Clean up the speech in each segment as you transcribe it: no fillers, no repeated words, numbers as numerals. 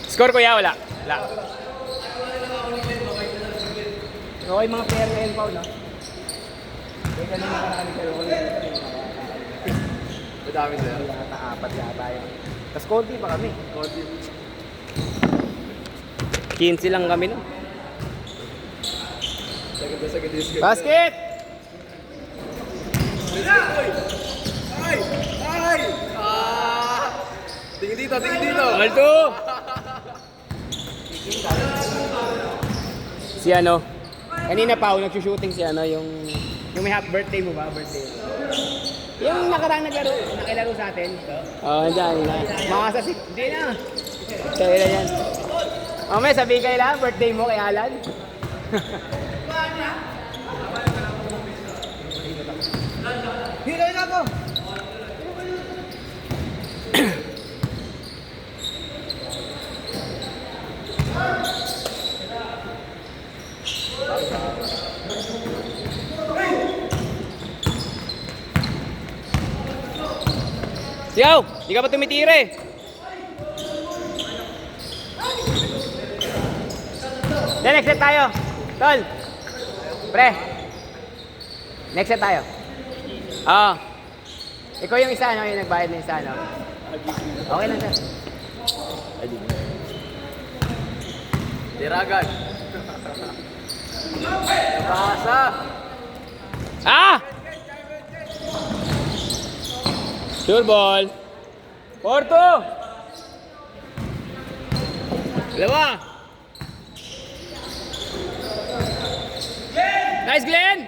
Score kuya, wala. Wala. Okay mga player na yun, Paul, no? Kaya ganun nakaraan pero ulit. Madami sir. Yata apat yata yun. Tapos konti pa kami. 15 lang kami, no? Basket! Ay! Ay! Tingin dito, tingin dito! Alto! Si ano? Kanina pa ako nag-shooting si ano, yung may half birthday mo ba? Birthday. Yung nakarang nakilaro sa atin. Oo, andyan na. Makasasik. Hindi na. Kaya na yan. Mamaya sabihin kayo lang, birthday mo kay Alan. Hilo na ako! Siyaw! Di ka pa tumitire. Next set tayo. Tol. Pre. Next set tayo. Oo. Ikaw yung isa, no? Yung nagbayad na isa, no? Okay lang, sir. Tiragan! Nabasa! Ah! Sure ball. Porto! Dalawa! Nice, Glenn!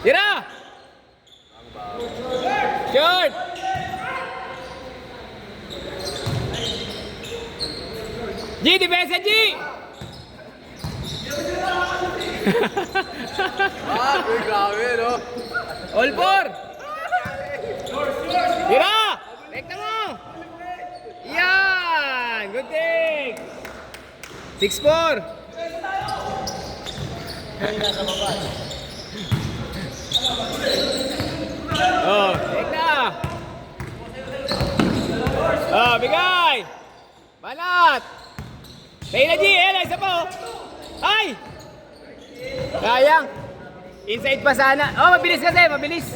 Tira! Short! G, depensa G! Grabe, no? All four! Tira! Rekta mo! Yan! Good thing! 6-4! Oh, rekta! Oh, bigay! Banat! Tayo na G! Isa pa oh! Ay! Sayang! Inside pa sana. Oh, mabilis kasi, mabilis.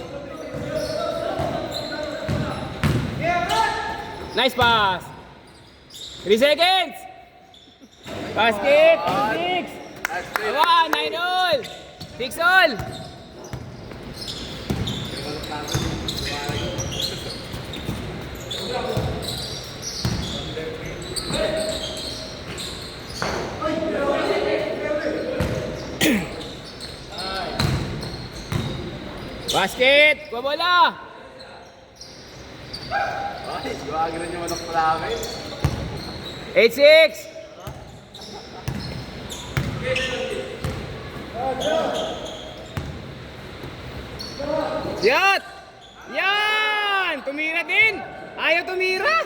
Nice pass. 3 seconds. Basket. 6. 9 all. 6 all. Basket! Kuha bola! Ay, iwagi rin yung manok malaki. 8-6! Yat! Yan! Tumira din! Ayaw tumira!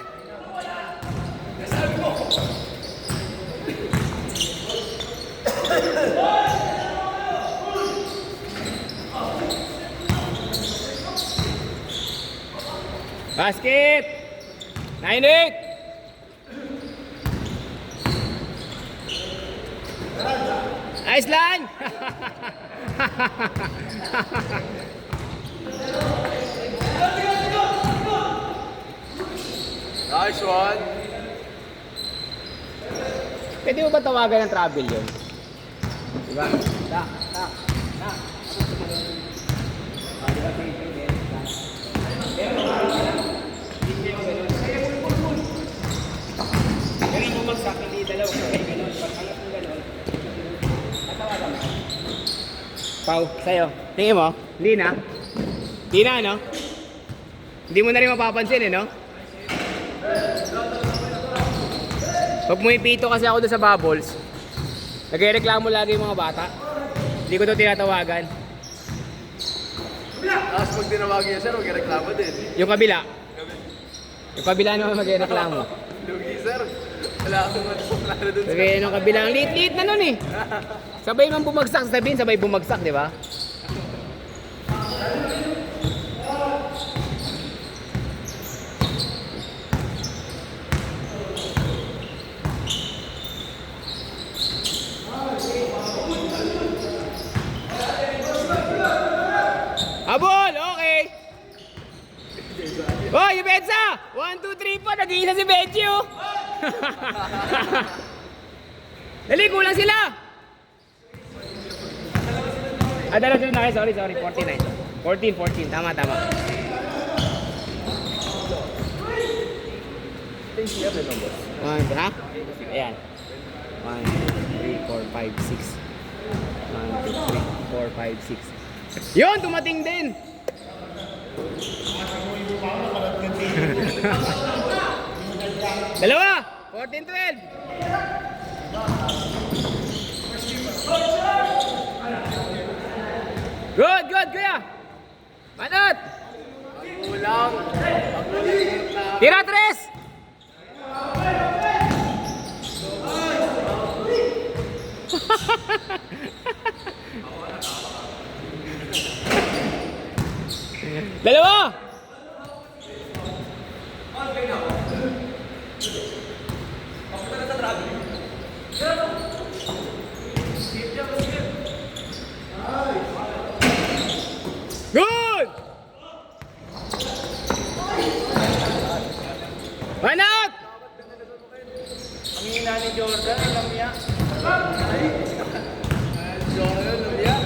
Basket! 9-8! Nice lang! Nice one! Pwede mo ba tawagan ng travel yun? Diba? Tak. Ganun bumagsak, hindi dalaw. Ganun, pag-angat mo ganun. Tatawagan mo. Pau, sa'yo. Tingin mo? Hindi na? Hindi na, no? Hindi mo na rin mapapansin, eh, no? Pag pumipito kasi ako doon sa bubbles, nagreklamo lagi yung mga bata. Hindi ko ito tinatawagan. Tapos pag tinawag niya sir, magreklamo din. Yung kabila. Yung kabila naman magreklamo. Lugi sir, wala akong plano dun sir. Kaya yung kabila, ang liit-liit na nun eh. Sabay man bumagsak, sabihin sabay bumagsak, di ba? depensa! 1, 2, 3 po, nag-iisa si Benji oh! Dali, kulang sila! Dala na kayo, sorry, 49. 14, tama. One, ha? Ayan. 1, 2, 3, 4, 5, 6. 1, 2, 3, 4, 5, 6. Yun, dumating din! Dalawa! 14, 12. Good, kuya! Manot! Kulang. Tira, tres! Dalawa! Good! Manot! Ang hina ni Jordan, alam niya. Jordan, alam niya.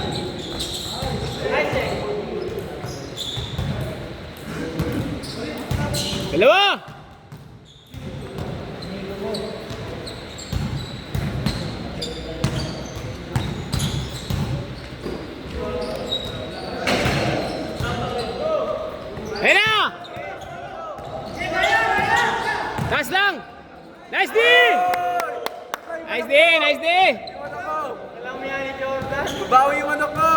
Dalawa! Ayan na! Taas lang! Nice D! Nice D! Alam mo yan ni Jordan. Babawi yung manok ko.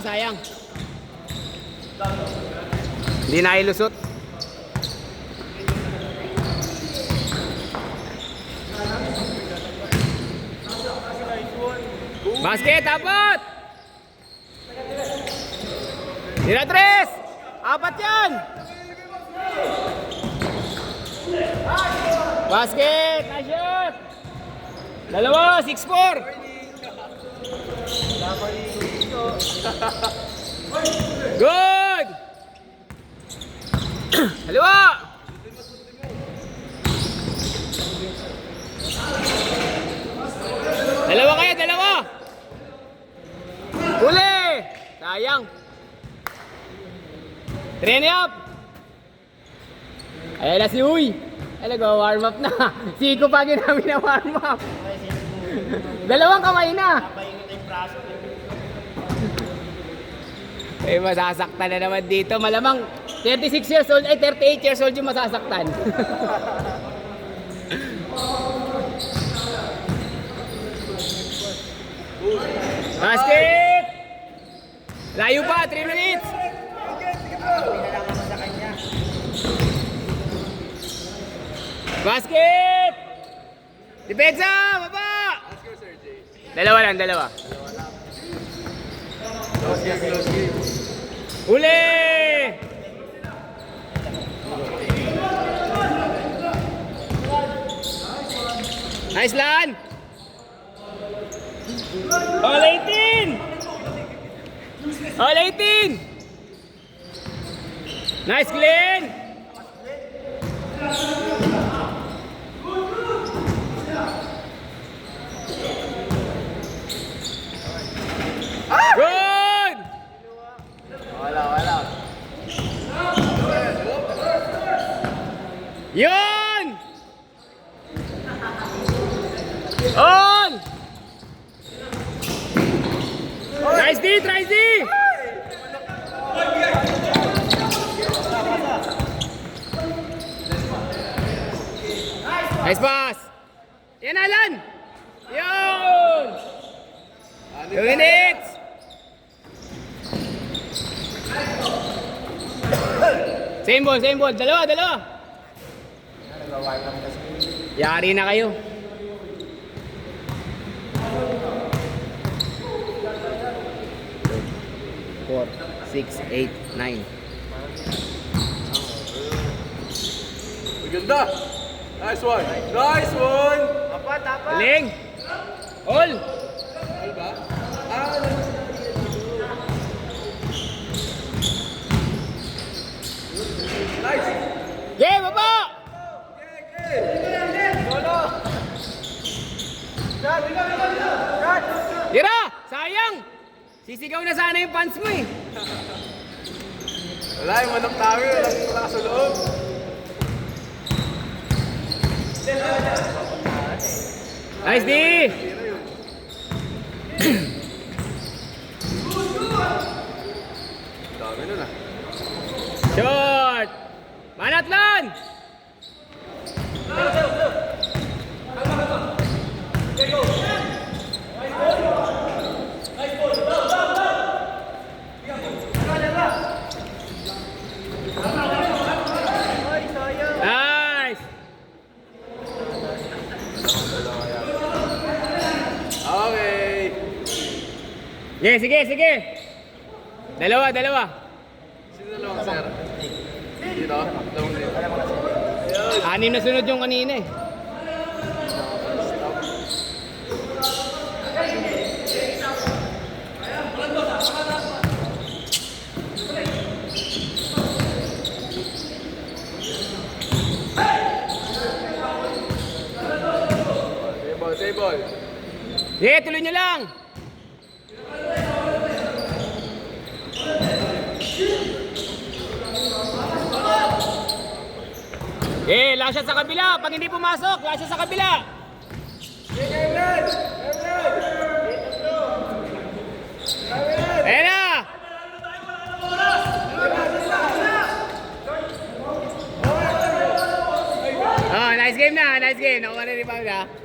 Sayang. Hindi na ilusot. Basket, dapat! Tira, tres! Apat yan! Basket! Nice shot! Dalawa, 6-4! Good! Dalawa! Dalawa kayo, dalawa! Huli! Sayang! Train up! Ayan na si Uy! Ay, nag-warm up na. Siko pa ginamit na warm up. Dalawang kamay na. Eh, masasaktan na naman dito. Malamang 36 years old, ay 38 years old yung masasaktan. Basket! Layo pa, 3 minutes. Basket! Depensa! Baba! Dalawa lang, dalawa. Uli! Nice lan! All 18! All 18! Nice Glenn! Good! Wala. Yun! On! Nice D, try D! Nice pass! Yan, Alan! Yun! 2 minutes! Same ball. Dalawa. Yari na kayo. Four, 6, 8, 9. Ganda. Nice one. Nice one. Galing! All! Alba? Ah, nice. Game, baba! Tira! Sayang! Sisigaw na sana yung pants mo eh. Wala yung manok tayo. Wala sa loob. Nice D! Dami nun ah. Shot! Manatlan! Nice! Okay. Sige, sige, sige! Dalawa, dalawa. Sino dalawang sir? Dito? Dalawang dito. Anim na sunod yung kanina eh. Table, table. Sige, tuloy nyo lang! Eh, last shot sa kabila. Pag hindi pumasok, last shot sa kabila. Ayan na! Oh, nice game na, nice game. Nakuha na rebound na.